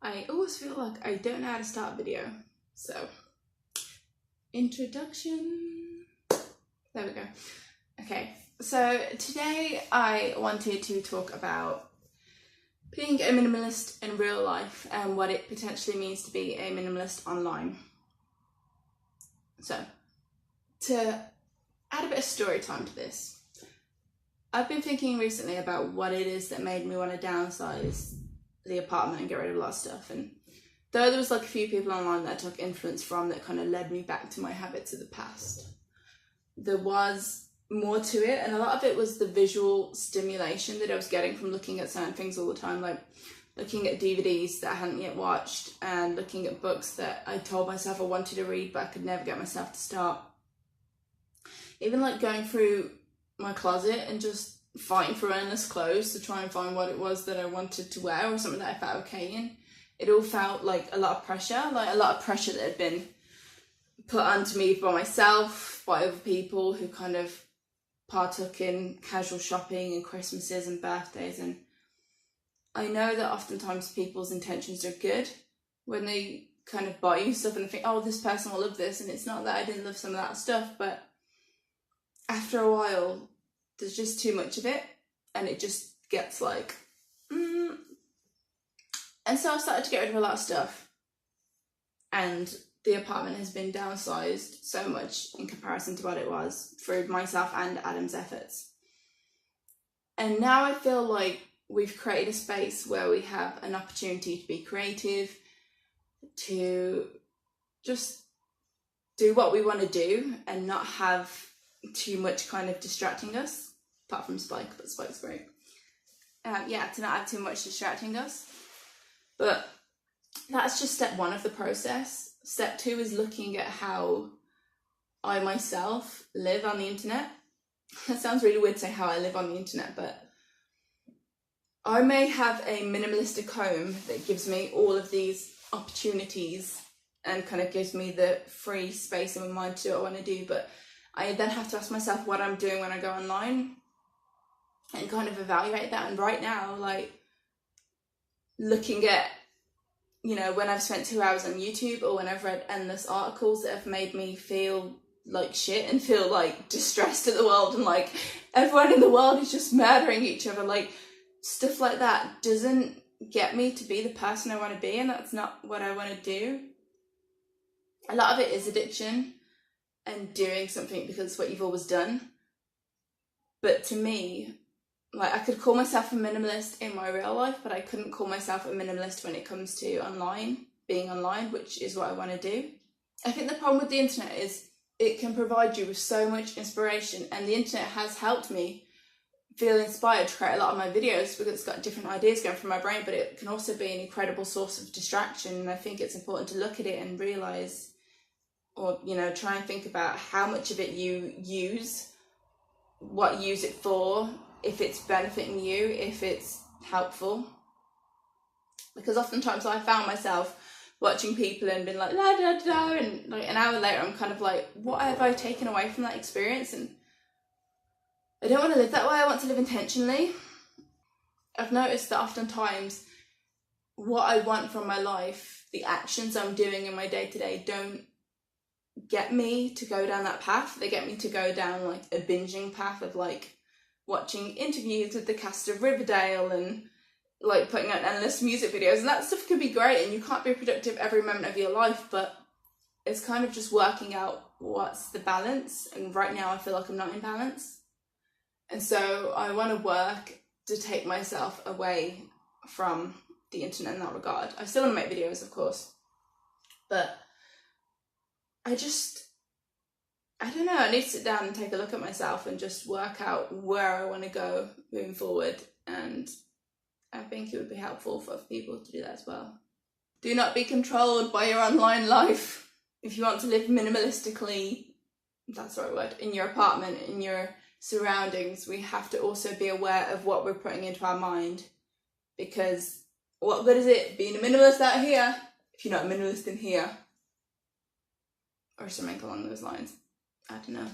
I always feel like I don't know how to start a video. So, introduction. There we go. Okay, so today I wanted to talk about being a minimalist in real life and what it potentially means to be a minimalist online. So, to add a bit of story time to this, I've been thinking recently about what it is that made me want to downsize the apartment and get rid of a lot of stuff. And though there was like a few people online that I took influence from that kind of led me back to my habits of the past, there was more to it, and a lot of it was the visual stimulation that I was getting from looking at certain things all the time, like looking at DVDs that I hadn't yet watched and looking at books that I told myself I wanted to read but I could never get myself to start. Even like going through my closet and just fighting for endless clothes to try and find what it was that I wanted to wear or something that I felt okay in. It all felt like a lot of pressure that had been put onto me by myself, by other people who kind of partook in casual shopping and Christmases and birthdays. And I know that oftentimes people's intentions are good when they kind of buy you stuff and they think, oh, this person will love this. And it's not that I didn't love some of that stuff, but after a while, there's just too much of it, and it just gets like, And so I started to get rid of a lot of stuff, and the apartment has been downsized so much in comparison to what it was through myself and Adam's efforts. And now I feel like we've created a space where we have an opportunity to be creative, to just do what we want to do and not have too much kind of distracting us, apart from Spike, but Spike's great. To not have too much distracting us. But that's just step one of the process. Step two is looking at how I myself live on the internet. That sounds really weird to say how I live on the internet, but I may have a minimalistic home that gives me all of these opportunities and kind of gives me the free space in my mind to do what I want to do, but I then have to ask myself what I'm doing when I go online and kind of evaluate that. And right now, like, looking at, when I've spent 2 hours on YouTube or when I've read endless articles that have made me feel like shit and feel like distressed at the world and like everyone in the world is just murdering each other, like stuff like that doesn't get me to be the person I want to be, and that's not what I want to do. A lot of it is addiction and doing something because it's what you've always done. But to me, like, I could call myself a minimalist in my real life, but I couldn't call myself a minimalist when it comes to being online, which is what I want to do. I think the problem with the internet is it can provide you with so much inspiration, and the internet has helped me feel inspired to create a lot of my videos because it's got different ideas going through my brain, but it can also be an incredible source of distraction. And I think it's important to look at it and realise, or, try and think about how much of it you use, what you use it for, if it's benefiting you, if it's helpful. Because oftentimes I found myself watching people and been like, la da da, and like an hour later I'm kind of like, what have I taken away from that experience? And I don't want to live that way. I want to live intentionally. I've noticed that oftentimes what I want from my life, the actions I'm doing in my day-to-day, don't get me to go down that path. They get me to go down like a binging path of like watching interviews with the cast of Riverdale and like putting out endless music videos, and that stuff can be great and you can't be productive every moment of your life, but it's kind of just working out what's the balance. And right now I feel like I'm not in balance, and so I want to work to take myself away from the internet in that regard. I still want to make videos, of course, but I don't know, I need to sit down and take a look at myself and just work out where I want to go moving forward. And I think it would be helpful for other people to do that as well. Do not be controlled by your online life. If you want to live minimalistically, that's the right word, in your apartment, in your surroundings, we have to also be aware of what we're putting into our mind. Because what good is it being a minimalist out here if you're not a minimalist in here? Or something along those lines. I don't know.